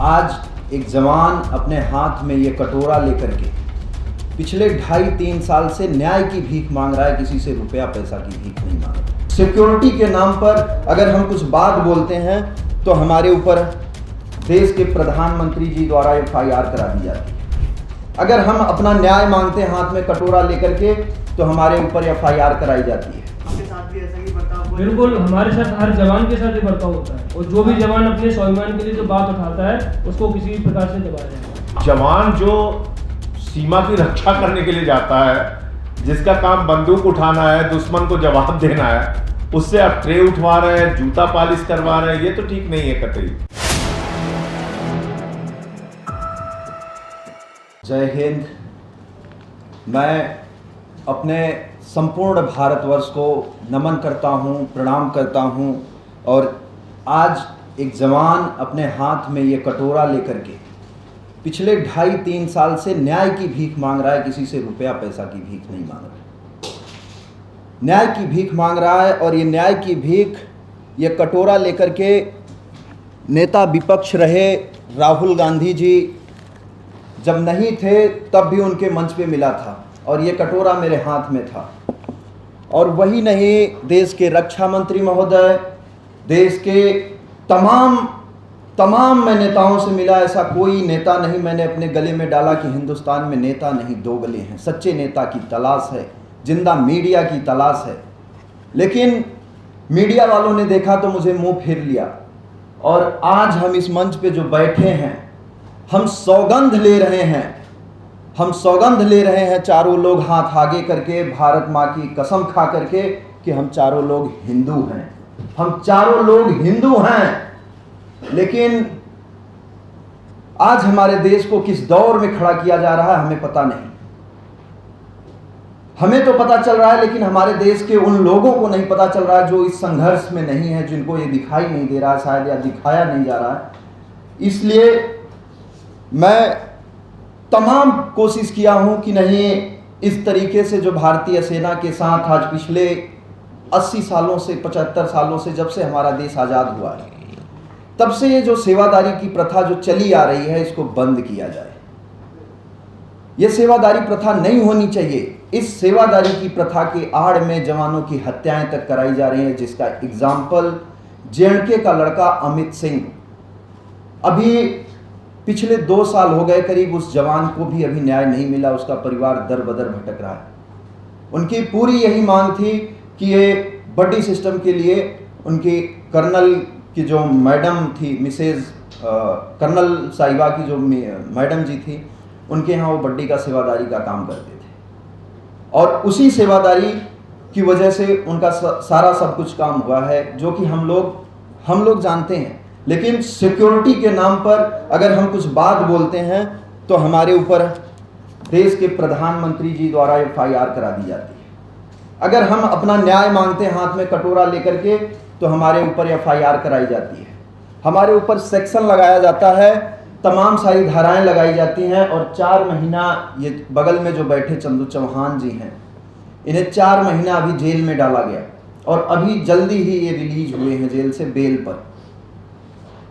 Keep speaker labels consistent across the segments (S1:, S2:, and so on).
S1: आज एक जवान अपने हाथ में ये कटोरा लेकर के पिछले 2.5-3 साल से न्याय की भीख मांग रहा है, किसी से रुपया पैसा की भीख नहीं मांग रहा। सिक्योरिटी के नाम पर अगर हम कुछ बात बोलते हैं तो हमारे ऊपर देश के प्रधानमंत्री जी द्वारा FIR करा दी जाती है। अगर हम अपना न्याय मांगते हैं हाथ में कटोरा लेकर के तो हमारे ऊपर FIR कराई जाती है।
S2: आपके साथ भी ऐसा ही बर्ताव?
S3: बिल्कुल, हमारे साथ हर जवान के साथ ये बर्ताव होता है और जो भी जवान अपने स्वाभिमान के लिए जो बात उठाता है उसको किसी भी प्रकार से दबाया जाएगा।
S4: जवान जो सीमा की रक्षा करने के लिए जाता है, जिसका काम बंदूक उठाना है, दुश्मन को जवाब देना है, उससे आप ट्रे उठवा रहे हैं, जूता पालिश करवा रहे हैं, ये तो ठीक नहीं है कतई।
S1: जय हिंद। मैं अपने संपूर्ण भारतवर्ष को नमन करता हूँ, प्रणाम करता हूँ। और आज एक जवान अपने हाथ में ये कटोरा लेकर के पिछले 2.5-3 साल से न्याय की भीख मांग रहा है, किसी से रुपया पैसा की भीख नहीं मांग रहा, न्याय की भीख मांग रहा है। और ये न्याय की भीख ये कटोरा लेकर के नेता विपक्ष रहे राहुल गांधी जी जब नहीं थे तब भी उनके मंच पे मिला था और ये कटोरा मेरे हाथ में था। और वही नहीं, देश के रक्षा मंत्री महोदय, देश के तमाम मैं नेताओं से मिला, ऐसा कोई नेता नहीं मैंने अपने गले में डाला कि हिंदुस्तान में नेता नहीं, दो गले हैं। सच्चे नेता की तलाश है, जिंदा मीडिया की तलाश है। लेकिन मीडिया वालों ने देखा तो मुझे मुंह फेर लिया। और आज हम इस मंच पे जो बैठे हैं, हम सौगंध ले रहे हैं, चारों लोग हाथ आगे करके, भारत माँ की कसम खा करके कि हम चारों लोग हिंदू हैं, हम चारों लोग हिंदू हैं। लेकिन आज हमारे देश को किस दौर में खड़ा किया जा रहा है हमें पता नहीं। हमें तो पता चल रहा है लेकिन हमारे देश के उन लोगों को नहीं पता चल रहा है जो इस संघर्ष में नहीं है, जिनको ये दिखाई नहीं दे रहा है शायद, या दिखाया नहीं जा रहा है। इसलिए मैं तमाम कोशिश किया हूं कि नहीं, इस तरीके से जो भारतीय सेना के साथ आज पिछले 80 सालों से 75 सालों से जब से हमारा देश आज़ाद हुआ है तब से ये जो सेवादारी की प्रथा जो चली आ रही है इसको बंद किया जाए। ये सेवादारी प्रथा नहीं होनी चाहिए। इस सेवादारी की प्रथा के आड़ में जवानों की हत्याएं तक कराई जा रही हैं, जिसका एग्जाम्पल JNK का लड़का अमित सिंह। अभी पिछले 2 साल हो गए करीब, उस जवान को भी अभी न्याय नहीं मिला, उसका परिवार दर बदर भटक रहा है। उनकी पूरी यही मांग थी कि ये बड्डी सिस्टम के लिए उनकी कर्नल की जो मैडम थी, मिसेज कर्नल साहिबा की जो मैडम जी थी, उनके यहाँ वो बड्डी का सेवादारी का काम करते थे। और उसी सेवादारी की वजह से उनका सारा सब कुछ काम हुआ है, जो कि हम लोग जानते हैं। लेकिन सिक्योरिटी के नाम पर अगर हम कुछ बात बोलते हैं तो हमारे ऊपर देश के प्रधानमंत्री जी द्वारा FIR करा दी जाती है। अगर हम अपना न्याय मांगते हैं हाथ में कटोरा लेकर के तो हमारे ऊपर FIR कराई जाती है, हमारे ऊपर सेक्शन लगाया जाता है, तमाम सारी धाराएं लगाई जाती हैं। और 4 महीना, ये बगल में जो बैठे चंदू चौहान जी हैं, इन्हें 4 महीना अभी जेल में डाला गया और अभी जल्दी ही ये रिलीज हुए हैं जेल से बेल पर।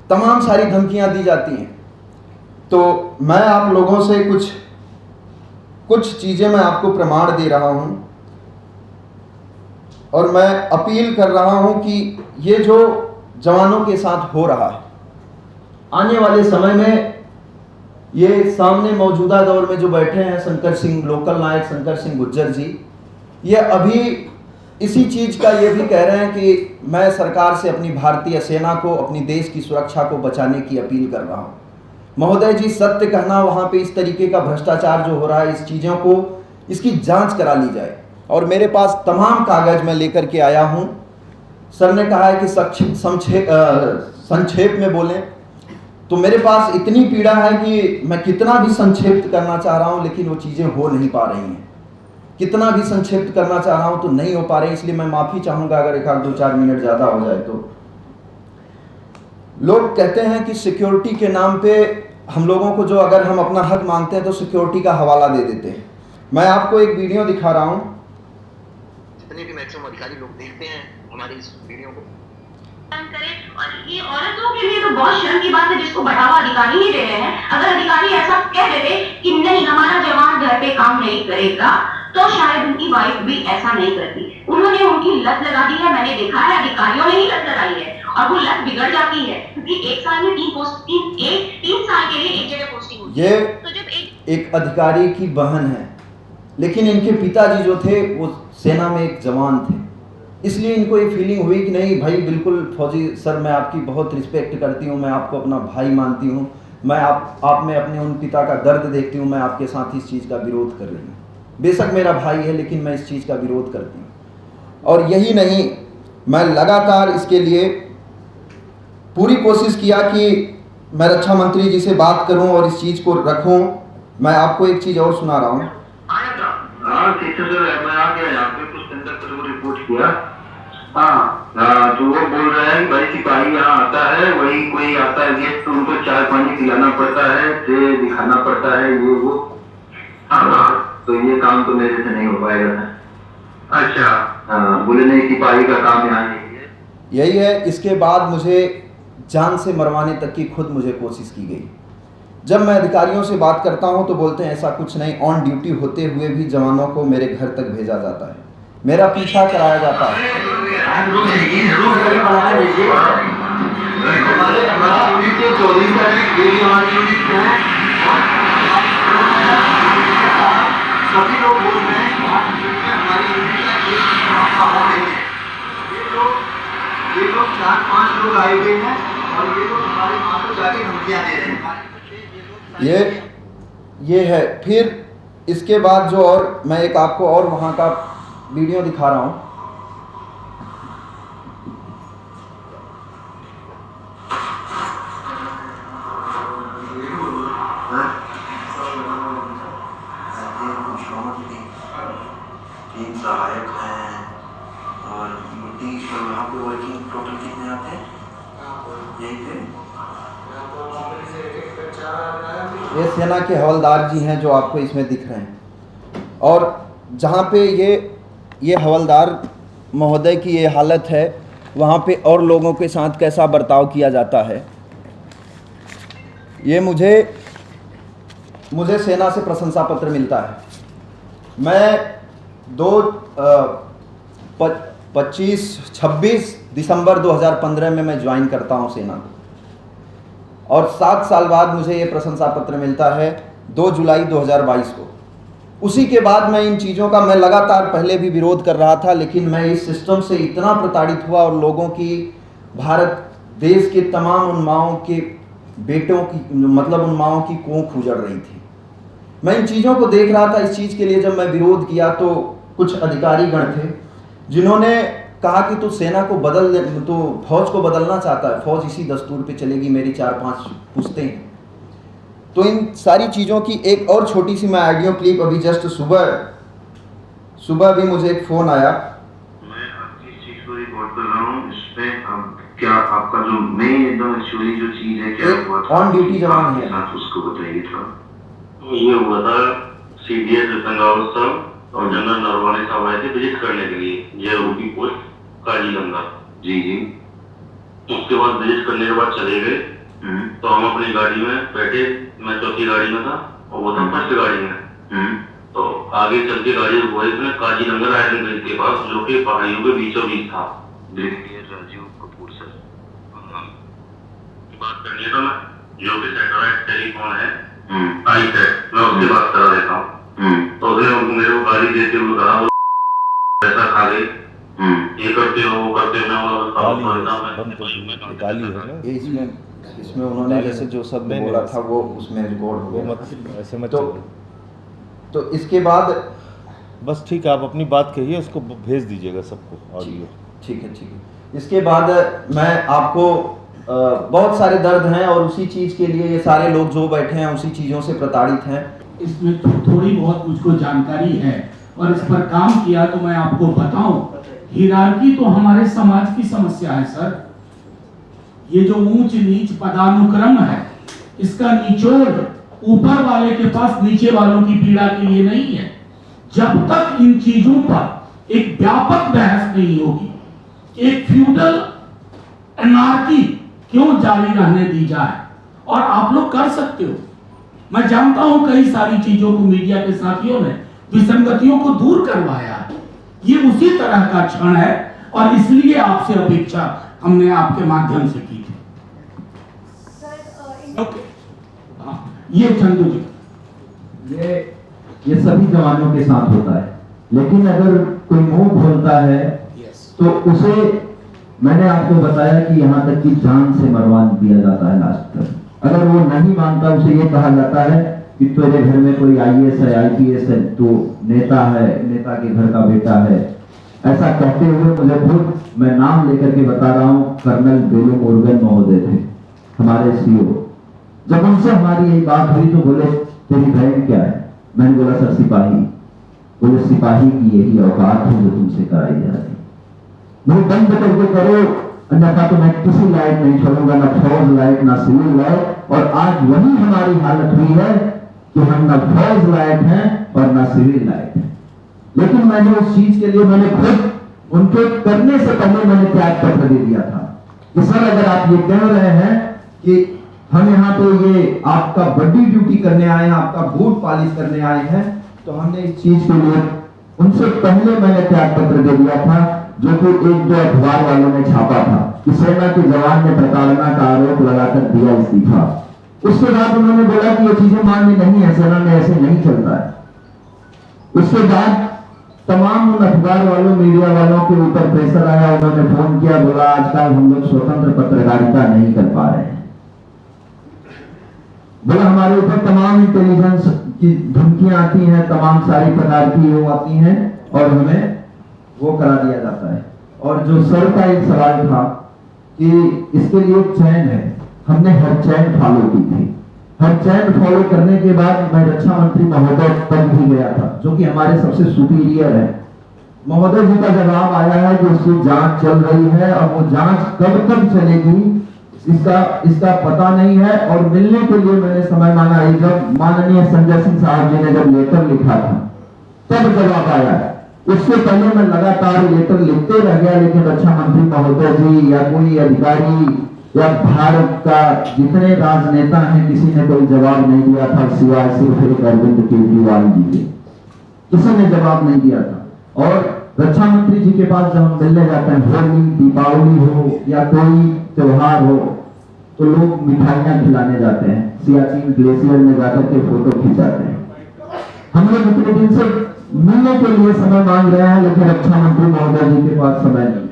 S1: तमाम सारी धमकियां दी जाती हैं। तो मैं आप लोगों से कुछ चीज़ें मैं आपको प्रमाण दे रहा हूं और मैं अपील कर रहा हूं कि ये जो जवानों के साथ हो रहा है, आने वाले समय में ये सामने मौजूदा दौर में जो बैठे हैं शंकर सिंह, लोकल नायक शंकर सिंह गुर्जर जी, ये अभी इसी चीज़ का ये भी कह रहे हैं कि मैं सरकार से अपनी भारतीय सेना को, अपनी देश की सुरक्षा को बचाने की अपील कर रहा हूँ। महोदय जी, सत्य कहना, वहाँ पे इस तरीके का भ्रष्टाचार जो हो रहा है, इस चीज़ों को, इसकी जांच करा ली जाए। और मेरे पास तमाम कागज मैं लेकर के आया हूँ। सर ने कहा है कि संक्षेप में बोलें, तो मेरे पास इतनी पीड़ा है कि मैं कितना भी संक्षिप्त करना चाह रहा हूँ लेकिन वो चीज़ें हो नहीं पा रही हैं। कितना भी संक्षिप्त करना चाह रहा हूं तो नहीं हो पा रही, इसलिए मैं माफी चाहूंगा अगर 1-2-4 मिनट ज्यादा हो जाए तो। लोग कहते हैं कि सिक्योरिटी के नाम पे हम लोगों को, जो अगर हम अपना हक मांगते हैं तो सिक्योरिटी का हवाला दे देते हैं। मैं आपको एक वीडियो दिखा रहा हूं।
S2: जितने भी मैक्सिमम अधिकारी लोग देखते हैं हमारी इस वीडियो को,
S5: करे। और ये औरतों के लिए तो बहुत शर्म की बात है जिसको बढ़ावा अधिकारी ही दे रहे हैं। अगर अधिकारी ऐसा कह देते कि नहीं हमारा जवान घर पे काम नहीं करेगा तो शायद उनकी वाइफ भी ऐसा नहीं करती। उन्होंने उनकी लत लगा दी है, मैंने देखा है अधिकारियों ने ही लत लगाई है और वो लत बिगड़ जाती है क्योंकि एक साल में 3 साल के लिए एक जगह पोस्टिंग होती है।
S1: ये
S5: तो जब
S1: एक अधिकारी की बहन है, लेकिन इनके पिताजी जो थे वो सेना में एक जवान थे, इसलिए इनको ये फीलिंग हुई कि नहीं भाई बिल्कुल फौजी सर मैं आपकी बहुत रिस्पेक्ट करती हूँ, मैं आपको अपना भाई मानती हूँ, मैं आप में अपने उन पिता का दर्द देखती हूँ, मैं आपके साथ इस चीज़ का विरोध कर रही हूँ। बेशक मेरा भाई है लेकिन मैं इस चीज़ का विरोध करती हूँ। और यही नहीं, मैं लगातार इसके लिए पूरी कोशिश किया कि मैं रक्षा मंत्री जी से बात करूं और इस चीज़ को रखूं। मैं आपको एक चीज़ और सुना रहा हूं।
S6: हाँ ठीक है सर, मैं आ गया यहाँ पे कुछ दिन तक को रिपोर्ट किया। हाँ तो वो बोल रहे हैं भाई सिपाही यहाँ आता है, वही कोई आता है गेस्ट तो उनको चाय पानी पिलाना पड़ता है, ट्रे दिखाना पड़ता है, ये वो। हाँ तो ये काम तो मेरे से नहीं हो पाएगा। अच्छा हाँ, बोले नहीं सिपाही का काम यहाँ नहीं है।
S1: यही है। इसके बाद मुझे जान से मरवाने तक की खुद मुझे कोशिश की गई। जब मैं अधिकारियों से बात करता हूं तो बोलते हैं ऐसा कुछ नहीं, ऑन ड्यूटी होते हुए भी जवानों को मेरे घर तक भेजा जाता है, मेरा पीछा कराया जाता है।
S6: सभी लोग बोल रहे हैं हमारी ये लोग 4-5 लोग आए हुए हैं और ये लोग हमारे माँ को जाके धमकियां दे रहे हैं।
S1: ये है। फिर इसके बाद जो और मैं एक आपको और वहाँ का वीडियो दिखा रहा हूँ।
S6: तीन सहायक हैं और यहाँ पे वर्किंग टोटल कितने आते हैं? यही थे।
S1: ये सेना के हवलदार जी हैं जो आपको इसमें दिख रहे हैं। और जहाँ पे ये हवलदार महोदय की ये हालत है, वहाँ पे और लोगों के साथ कैसा बर्ताव किया जाता है। ये मुझे सेना से प्रशंसा पत्र मिलता है। मैं 26 दिसंबर 2015 में मैं ज्वाइन करता हूँ सेना को और 7 साल बाद मुझे ये प्रशंसा पत्र मिलता है 2 जुलाई 2022 को। उसी के बाद मैं इन चीज़ों का मैं लगातार पहले भी विरोध कर रहा था, लेकिन मैं इस सिस्टम से इतना प्रताड़ित हुआ और लोगों की, भारत देश के तमाम उन माओं के बेटों की, मतलब उन माओं की कोख उजड़ रही थी। मैं इन चीज़ों को देख रहा था। इस चीज़ के लिए जब मैं विरोध किया तो कुछ अधिकारी गण थे जिन्होंने कहा कि तू सेना को बदल, तो फौज को बदलना चाहता है, फौज इसी दस्तूर पे चलेगी। मेरी 4-5 पुश्तें हैं। तो इन सारी चीज़ों की एक और छोटी सी मैं ऑडियो क्लिप, अभी जस्ट सुबह भी मुझे एक फ़ोन आया।
S6: मैं आपकी इस चीज़ को रिकॉर्ड कर रहा हूँ। इसमें क्या आपका जो मेन एकदम एक्चुअली जो चीज़ है क्या हुआ था?
S1: ऑन ड्यूटी जवान है,
S6: उसको बताइए था। ये हुआ था CDS रतनगांव साहब और जनरल नरवाने साहब आए थे विजिट करने के लिए JROP पोस्ट काजीगंगा। जी। उसके बाद विजिट करने के बाद चले गए तो हम अपनी गाड़ी में बैठे, मैं चौथी गाड़ी में था और वो था फर्स्ट गाड़ी में। तो आगे चल के गाड़ी हुआ इसमें काजीगंगा आयरन ब्रिज के पास, जो कि पहाड़ियों के बीचों बीच था। ब्रिगेडियर राजीव कपूर सर बात करनी है तो मैं जो कि सैटेलाइट टेलीफोन है आई है, मैं उससे बात करा देता हूँ। तो उसने मेरे को गाली देते हुए कहा पैसा खा गई, ये करते हो वो करते हो।
S1: गाली है ना ये, इसमें उन्होंने जैसे जो शब्द बोला था वो उसमें रिकॉर्ड हो गया।
S4: ऐसे मत
S1: तो इसके बाद
S4: बस ठीक है, आप अपनी बात कहिए, उसको भेज दीजिएगा सबको ऑडियो।
S1: ठीक है। इसके बाद मैं आपको बहुत सारे दर्द हैं और उसी चीज़ के लिए ये सारे लोग जो बैठे हैं उसी चीज़ों से प्रताड़ित हैं।
S7: इसमें थोड़ी बहुत मुझको जानकारी है और इस पर काम किया तो मैं आपको बताऊं, हिरार्की तो हमारे समाज की समस्या है सर। ये जो ऊंच नीच पदानुक्रम है, इसका निचोड़ ऊपर वाले के पास नीचे वालों की पीड़ा के लिए नहीं है। जब तक इन चीजों पर एक व्यापक बहस नहीं होगी, एक फ्यूडल एनार्की क्यों जारी रहने दी जाए? और आप लोग कर सकते हो। मैं जानता हूं कई सारी चीजों को मीडिया के साथियों ने विसंगतियों को दूर करवाया। ये उसी तरह का क्षण है और इसलिए आपसे अपेक्षा हमने आपके माध्यम से की थी। ओके, हाँ, ये चंदू जी,
S8: ये सभी जवानों के साथ होता है, लेकिन अगर कोई मुंह खोलता है तो उसे, मैंने आपको बताया कि यहाँ तक कि जान से मरवा दिया जाता है लास्ट तक। अगर वो नहीं मानता, उसे ये कहा जाता है कि तेरे घर में कोई IAS है, IPS है, तो नेता है, नेता के घर का बेटा है। ऐसा कहते हुए मुझे खुद, मैं नाम लेकर के बता रहा हूँ, कर्नल बेलू मुरुगन महोदय थे हमारे CO। जब उनसे हमारी यही बात हुई तो बोले तेरी बहन क्या है? मैंने बोला सर सिपाही। बोले सिपाही की यही औकात है जो तुमसे कराई जा रही। मुझे बंद करके करो, अन्यथा तो मैं किसी लायक नहीं छोड़ूंगा, ना फौज लायक ना सिविल लायक। और आज वही हमारी हालत हुई है कि हम ना फौज लायक हैं और ना सिविल लायक हैं। लेकिन मैंने उस चीज के लिए, मैंने खुद उनके करने से पहले मैंने त्याग पत्र दे दिया था कि सर अगर आप ये कह रहे हैं कि हम यहाँ पे ये आपका बड़ी ड्यूटी करने आए हैं, आपका बूट पॉलिश करने आए हैं, तो हमने इस चीज के लिए उनसे पहले मैंने त्याग पत्र दे दिया था, जो कि 1-2 अखबार वालों ने छापा था कि सेना के जवान ने प्रताड़ना का आरोप लगाकर दिया इस्तीफा। उसके बाद उन्होंने बोला कि ये चीजें मान्य नहीं है, सेना में ऐसे नहीं चलता है। उसके बाद तमाम उन अखबार वालों, मीडिया वालों के ऊपर प्रेशर आया, उन्होंने फोन किया, बोला आजकल हम लोग स्वतंत्र पत्रकारिता नहीं कर पा रहे हैं। बोला हमारे ऊपर तमाम इंटेलिजेंस की धमकियां आती हैं, तमाम सारी प्रकार की वो आती हैं और हमें वो करा दिया जाता है। और जो सर का एक सवाल था कि इसके लिए चैन है, हमने हर चैन फॉलो की थी। हर चैन फॉलो करने के बाद मैं रक्षा मंत्री महोदय तक भी गया था, जो कि हमारे सबसे सुपीरियर है। महोदय जी का जवाब आया है कि उसकी जांच चल रही है और वो जांच कब तक चलेगी इसका पता नहीं है। और मिलने के लिए मैंने समय मांगा है, जब माननीय संजय सिंह साहब जी ने जब लेटर लिखा था तब जवाब आया है। उससे पहले मैं लगातार लेटर लिखते रह गया, लेकिन रक्षा मंत्री महोदय जी या कोई अधिकारी या भारत का जितने राजनेता हैं, किसी ने कोई जवाब नहीं दिया था, सिवाय सिर्फ एक अरविंद केजरीवाल जी के। किसी ने जवाब नहीं दिया था। और रक्षा मंत्री जी के पास जब हम मिलने जाते हैं, होली, दीपावली हो या कोई त्योहार हो, तो लोग मिठाइयां खिलाने जाते हैं, सियाचिन ग्लेशियर में जाकर के फोटो खिंचाते हैं। हम लोग इतने दिन से मिलने के लिए समय मांग रहे हैं, लेकिन रक्षा मंत्री महोदय जी के पास समय नहीं।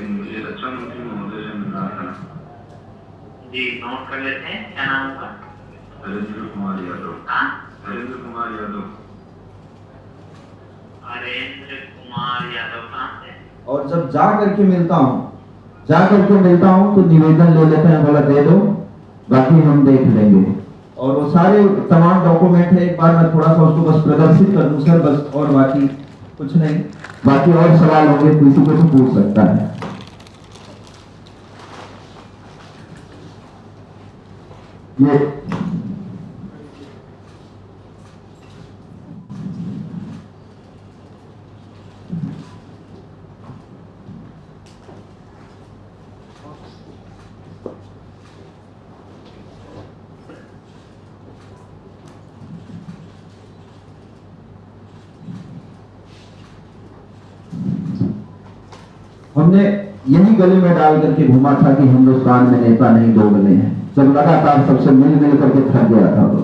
S6: मुझे रक्षा मंत्री महोदय से मिलना था जी, नोट कर लेते हैं। क्या नाम होगा? हरेंद्र कुमार यादव। हरेंद्र कुमार यादव। हरेंद्र कुमार यादव कहाँ से?
S1: और जब जा करके मिलता हूँ तो निवेदन ले लेते हैं, बोला दे दो, बाकी हम देख लेंगे। और वो सारे तमाम डॉक्यूमेंट है, एक बार मैं थोड़ा सा उसको बस प्रदर्शित कर दूं सर, बस, और बाकी कुछ नहीं। बाकी और सवाल होंगे किसी को तो पूछ सकता है। ये हमने यही गले में डाल करके घूमा था कि हिंदुस्तान में नेता नहीं, दो गले हैं। जब लगातार सबसे मिल करके थक गया था, तो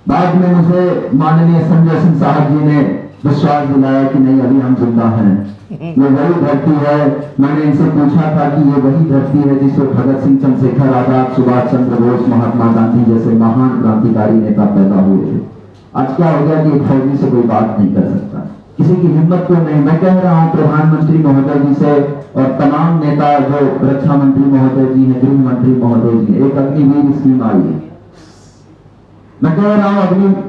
S1: बाद में मुझे माननीय संजय सिंह साहब जी ने विश्वास दिलाया कि नहीं, अभी हम जिंदा हैं, ये वही धरती है। मैंने इनसे पूछा था कि ये वही धरती है जिससे भगत सिंह, चंद्रशेखर आजाद, सुभाष चंद्र बोस, महात्मा गांधी जैसे महान क्रांतिकारी नेता पैदा हुए थे। आज क्या हो गया कि एक फौजी से कोई बात नहीं कर सकता, किसी की हिम्मत क्यों नहीं। मैं कह रहा हूं प्रधानमंत्री महोदय जी से और तमाम नेता, जो रक्षा मंत्री महोदय जी हैं, गृह मंत्री महोदय जी, एक अग्निवीर स्कीम आई है। मैं कह रहा हूं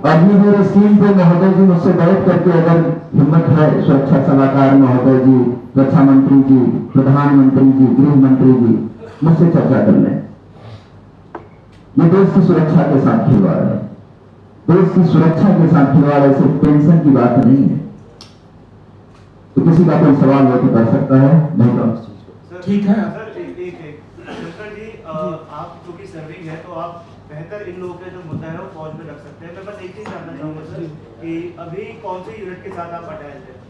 S1: अग्निवीर स्कीम पे महोदय जी मुझसे बैठ करके, अगर हिम्मत है, सुरक्षा सलाहकार महोदय जी, रक्षा मंत्री जी, प्रधानमंत्री जी, गृह मंत्री जी, मुझसे चर्चा कर लें। ये देश की सुरक्षा के साथ खिलवाड़ है, देश की सुरक्षा के साथ खिलवाड़ है, सिर्फ पेंशन की बात नहीं है।
S8: तो किसी का कोई सवाल हो तो कर सकता है, नहीं तो
S2: सर,
S7: ठीक है।
S2: सर एक शंकर जी, आप क्योंकि सर्विंग है तो आप बेहतर इन लोगों के जो मुद्दा है वो फौज में रख सकते हैं। मैं बस एक चीज जानना चाहूंगा सर कि अभी कौन से यूनिट के साथ आप अटैच हैं?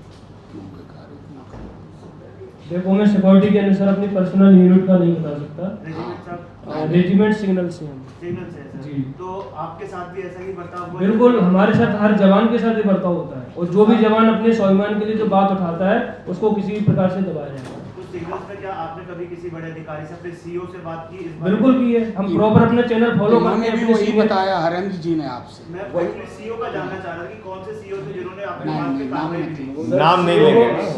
S3: देखो, मैं सिक्योरिटी के अनुसार अपनी पर्सनल यूनिट का नहीं बता सकता।
S2: रेजिमेंट साहब?
S3: रेजिमेंट सिग्नल से हम।
S2: सिग्नल से है सर।
S3: जी।
S2: तो आपके साथ भी ऐसा ही बर्ताव हुआ?
S3: बिल्कुल, हमारे साथ हर जवान के साथ ये बर्ताव होता है, और जो भी जवान अपने स्वाभिमान के लिए जो बात उठाता है उसको किसी भी प्रकार से दबाया जाएगा।
S2: कुछ सिग्नल्स में क्या आपने कभी किसी बड़े अधिकारी से, अपने सीईओ से बात की इस बारे में?
S3: बिल्कुल की है, हम प्रॉपर अपना चैनल फॉलो करते
S7: उन्होंने
S3: हैं।
S7: भी
S3: अपने
S7: वही
S3: senior-
S7: बताया हरेंद्र जी ने आपसे।
S2: मैं वही सीईओ का जानना चाह रहा था कि कौन से सीईओ थे जिन्होंने आपके
S7: नहीं,
S2: बात पे
S7: नहीं,
S2: कार्रवाई
S7: नाम
S2: की?
S7: नहीं।
S4: नाम नहीं लेंगे ना।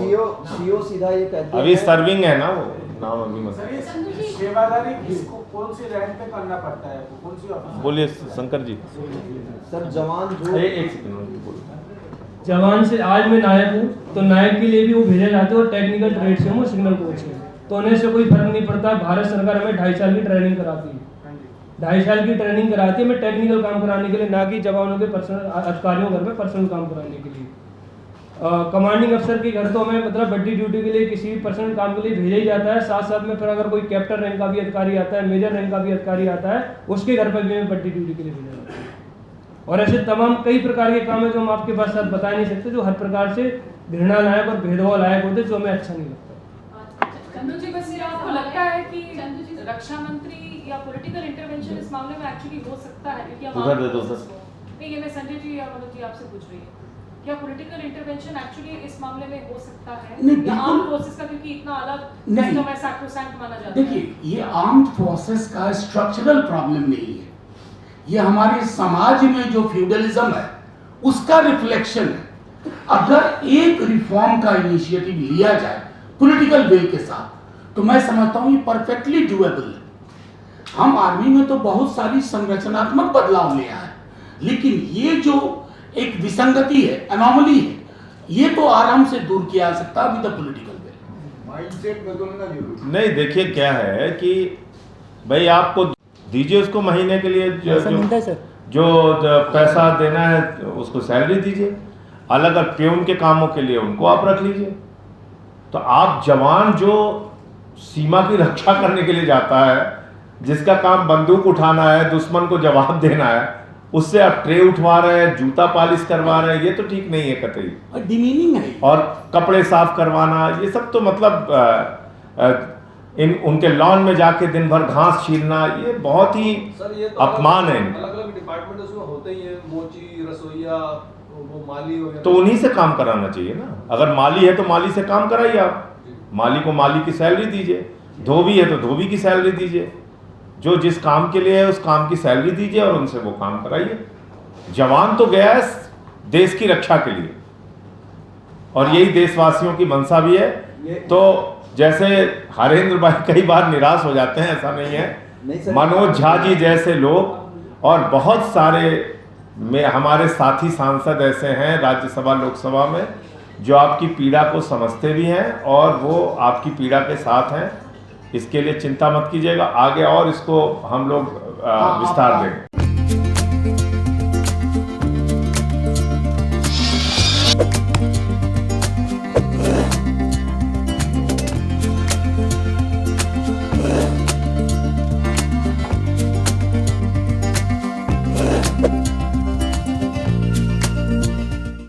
S1: सीओ सीधा ये कहते
S4: अभी
S1: हैं
S4: सर्विंग है ना वो, नाम अभी मत
S9: सेवादारी किसको कौन सी रैंक पे करना पड़ता है, कौन सी ऑफिस?
S4: बोलिए शंकर जी।
S1: सर जवान जो
S4: एक सेकंड बोलिए।
S3: जवान से आज मैं नायक हूँ, तो नायक के लिए भी वो भेजे जाते हैं, और टेक्निकल ट्रेड से वो सिग्नल कोच है, तो उन्हें से कोई फर्क नहीं पड़ता। भारत सरकार हमें 2.5 साल की ट्रेनिंग कराती है, 2.5 साल की ट्रेनिंग कराती है हमें टेक्निकल काम कराने के लिए, ना कि जवानों के पर्सनल अधिकारियों घर में पर्सनल काम कराने के लिए। कमांडिंग अफसर के घर तो हमें मतलब बड्डी ड्यूटी के लिए, किसी भी पर्सनल काम के लिए भेजा ही जाता है। साथ साथ में फिर अगर कोई कैप्टन रैंक का भी अधिकारी आता है, मेजर रैंक का भी अधिकारी आता है, उसके घर पर भी हमें बड्डी ड्यूटी के लिए भेजा जाता है। और ऐसे तमाम कई प्रकार के काम है जो हम आपके पास साथ बता नहीं सकते, जो हर प्रकार से घृणा लायक और भेदभाव लायक होते, जो हमें अच्छा नहीं लगता।
S10: चंदू जी, बस ये आपको लगता है कि रक्षा मंत्री या पॉलिटिकल इंटरवेंशन इस मामले में एक्चुअली हो सकता है? क्योंकि हम
S4: उधर दे दो सर।
S10: नहीं, ये मैं संजय जी या मनोज जी आपसे पूछ रही हूँ, क्या पॉलिटिकल इंटरवेंशन एक्चुअली इस मामले में हो सकता है?
S7: नहीं,
S10: या
S7: बिल्कुल।
S10: आर्म फोर्सेस का, क्योंकि इतना अलग
S7: नहीं।
S10: सिस्टम है, सैक्रोसैंक्ट माना जाता है।
S7: देखिए, ये आर्म्ड फोर्सेस का स्ट्रक्चरल प्रॉब्लम नहीं है, ये हमारे समाज में जो फ्यूडलिज्म है उसका रिफ्लेक्शन है। अगर एक रिफॉर्म का इनिशिएटिव लिया जाए पॉलिटिकल विल के साथ, तो मैं समझता हूँ ये परफेक्टली डूएबल है। हम आर्मी में तो बहुत सारी संरचनात्मक बदलाव ले आए, लेकिन ये जो एक विसंगति है, एनोमली है, ये तो आराम से दूर किया जा सकता है with the political will.
S9: Mindset बदलना जरूरी।
S4: नहीं, देखिए क्या है कि भाई आपको दीजिए उसको महीने के लिए जो पैसा देना है उसको सैलरी दीजिए, अलग अलग प्यून के कामों के लिए उनको आप रख लीजिए। तो आप जवान जो सीमा की रक्षा करने के लिए जाता है, जिसका काम बंदूक उठाना है, दुश्मन को जवाब देना है, उससे आप ट्रे उठवा रहे हैं, जूता पालिश करवा रहे हैं, ये तो ठीक नहीं है कतई।
S7: और डिमीनिंग है।
S4: और कपड़े साफ करवाना, ये सब तो मतलब इन उनके लॉन में जाके दिन भर घास छीलना, ये बहुत ही अपमान है।
S9: अलग-अलग डिपार्टमेंट उसमें होते ही हैं, मोची, रसोईया, वो माली वगैरह।
S4: तो उन्हीं से काम कराना चाहिए ना। अगर माली है तो माली से काम कराइए आप, माली को माली की सैलरी दीजिए, धोबी है तो धोबी की सैलरी दीजिए, जो जिस काम के लिए है उस काम की सैलरी दीजिए और उनसे वो काम कराइए। जवान तो गया है देश की रक्षा के लिए, और यही देशवासियों की मंशा भी है। तो जैसे हरेंद्र भाई कई बार निराश हो जाते हैं, ऐसा नहीं है। मनोज झा जी जैसे लोग और बहुत सारे में हमारे साथी सांसद ऐसे हैं राज्यसभा लोकसभा में, जो आपकी पीड़ा को समझते भी हैं और वो आपकी पीड़ा के साथ हैं। इसके लिए चिंता मत कीजिएगा, आगे और इसको हम लोग विस्तार देंगे।